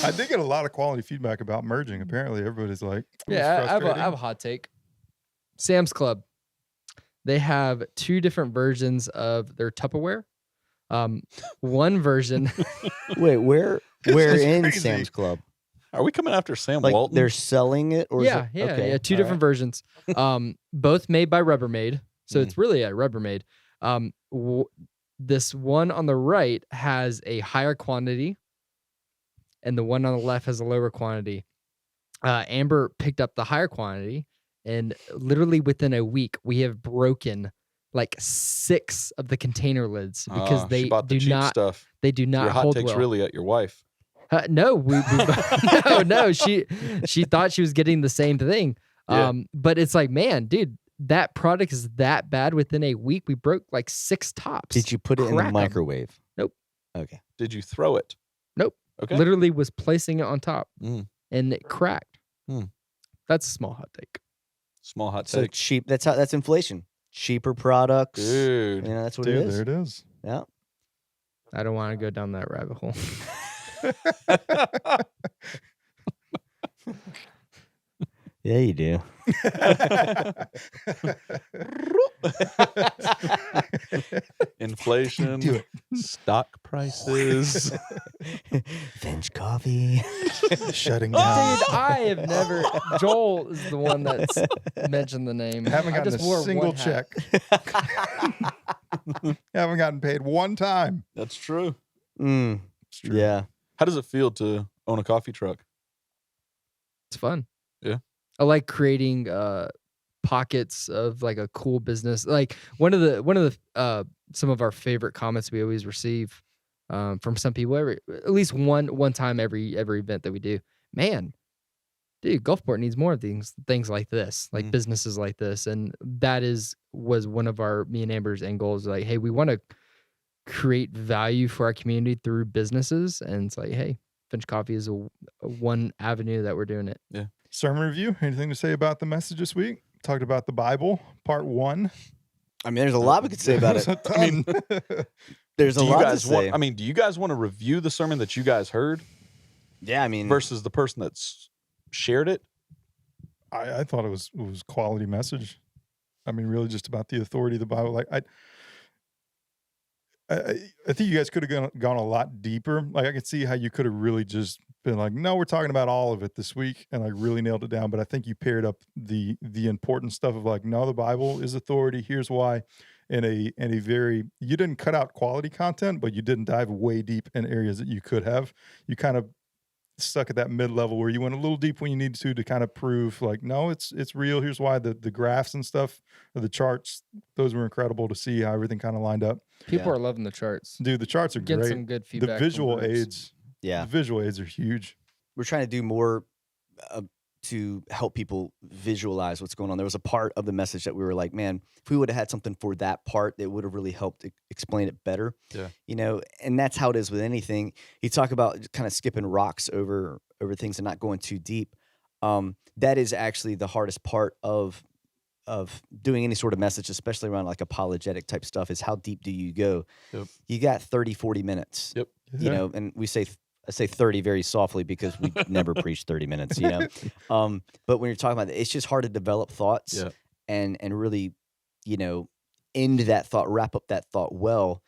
I did get a lot of quality feedback about merging. Apparently, everybody's like, it was Yeah, I have frustrating. a hot take. Sam's Club. They have 2 different versions of their Tupperware. One version, Wait, where is in crazy. Sam's Club? Are we coming after Sam Like Walton? they're selling it, or yeah, is it, okay, 2 all different versions. Both made by Rubbermaid, so it's really a Rubbermaid. This one on the right has a higher quantity, and the one on the left has a lower quantity. Amber picked up the higher quantity, and literally within a week, we have broken like 6 of the container lids because She Ah, they bought the do cheap not stuff. they do not Your hot hold takes well. really at your wife. No, we no. She thought she was getting the same thing. Yeah. But it's like, man, dude, that product is that bad. Within a week, we broke like 6 tops. Did you put it in the Crack 'em. microwave? Nope. Okay. Did you throw it? Nope. Okay. Literally was placing it on top, Mm. and it cracked. Mm. That's a small hot take. Small hot So take. cheap. That's inflation. Cheaper products. Dude. That's what Dude, it is. there it is. Yeah. I don't want to go down that rabbit hole. Yeah, you do. Inflation. Do it. Stock prices. Finch coffee. Shutting down. Dude, I have never. Joel is the one that's mentioned the name. Haven't I gotten just a wore single one hat. check. Haven't gotten paid one time. That's true. Mm, It's true. yeah. How does it feel to own a coffee truck? It's fun. Yeah. I like creating pockets of like a cool business. Like one of the some of our favorite comments we always receive from some people at least one time every event that we do. Man, dude, Gulfport needs more of things like this, like businesses like this. And that was one of me and Amber's end goals. Like, hey, we want to create value for our community through businesses. And it's like, hey, Finch Coffee is a one avenue that we're doing it. Yeah. Sermon review. Anything to say about the message this week? Talked about the Bible, part 1. I mean, there's a lot we could say about There's it. a ton. There's a Do you lot to guys say. want? Do you guys want to review the sermon that you guys heard Yeah, I mean, versus the person that's shared it? I thought it was quality message. I mean, really just about the authority of the Bible. Like I think you guys could have gone a lot deeper. Like I could see how you could have really just been like, no, we're talking about all of it this week, and like really nailed it down. But I think you paired up the important stuff of like, no, the Bible is authority. Here's why. In a very, you didn't cut out quality content, but you didn't dive way deep in areas that you could have. You kind of stuck at that mid level where you went a little deep when you needed to kind of prove like, no, it's real. Here's why. The graphs and stuff, or the charts, those were incredible to see how everything kind of lined up. People are loving the charts. Dude, the charts are Getting great. some good The feedback. from visual groups. aids, yeah. the visual aids are huge. We're trying to do more to help people visualize what's going on. There was a part of the message that we were like, man, if we would have had something for that part, that would have really helped explain it better. Yeah. And that's how it is with anything. You talk about kind of skipping rocks over things and not going too deep. That is actually the hardest part of doing any sort of message, especially around like apologetic type stuff, is how deep do you go? Yep. You got 30, 40 minutes. Yep. You know, and we say I say 30 very softly because we never preach 30 minutes, But when you're talking about it, it's just hard to develop thoughts Yeah. and really, end that thought, wrap up that thought well,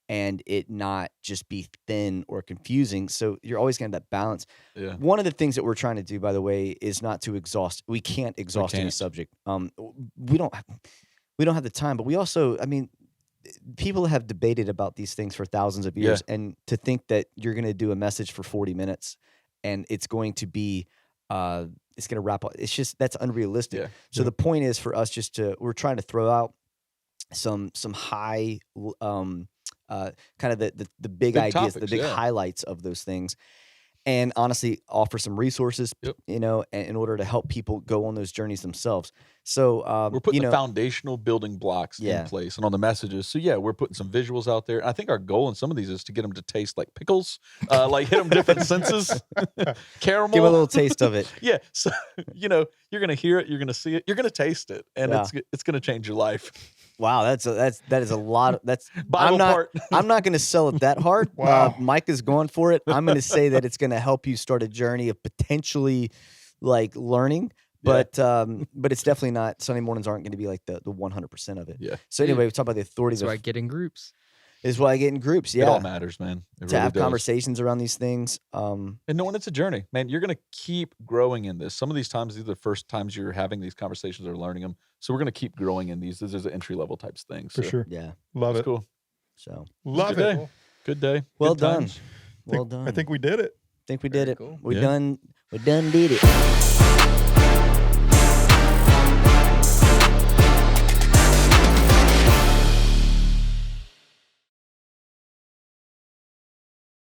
and it not just be thin or confusing. So you're always going to have that balance. Yeah. One of the things that we're trying to do, by the way, is not to exhaust. We can't exhaust any can't. subject. We don't have the time, but we also, people have debated about these things for thousands of years, and to think that you're going to do a message for 40 minutes and it's going to be, it's going to wrap up. It's just, that's unrealistic. Yeah. So the point is for us we're trying to throw out some high, kind of the big ideas, topics, the big yeah. highlights of those things. And honestly, offer some resources, in order to help people go on those journeys themselves. So we're putting the foundational building blocks in place, and on the messages. So we're putting some visuals out there. I think our goal in some of these is to get them to taste like pickles, like hit them different senses, caramel. Give a little taste of it. Yeah. So you're gonna hear it, you're gonna see it, you're gonna taste it, and it's gonna change your life. Wow, that is a lot. That's Bible part. I'm not going to sell it that hard. Wow. Mike is going for it. I'm going to say that it's going to help you start a journey of potentially like learning, but it's definitely not. Sunday mornings aren't going to be like the 100% of it. Yeah. So anyway, we talk about the authorities. That's why I get in groups. Is why I get in groups. Yeah, It all matters, man. It to really have does. conversations around these things. And knowing it's a journey, man, you're going to keep growing in this. Some of these times, these are the first times you're having these conversations or learning them. So we're going to keep growing in these. This is an entry level types things. For sure. Yeah, Love That's it. cool. so Love Good it. day. Good day. well Good done. times. Well done. I think we did it. we did Very it. cool. We Yeah. done did it.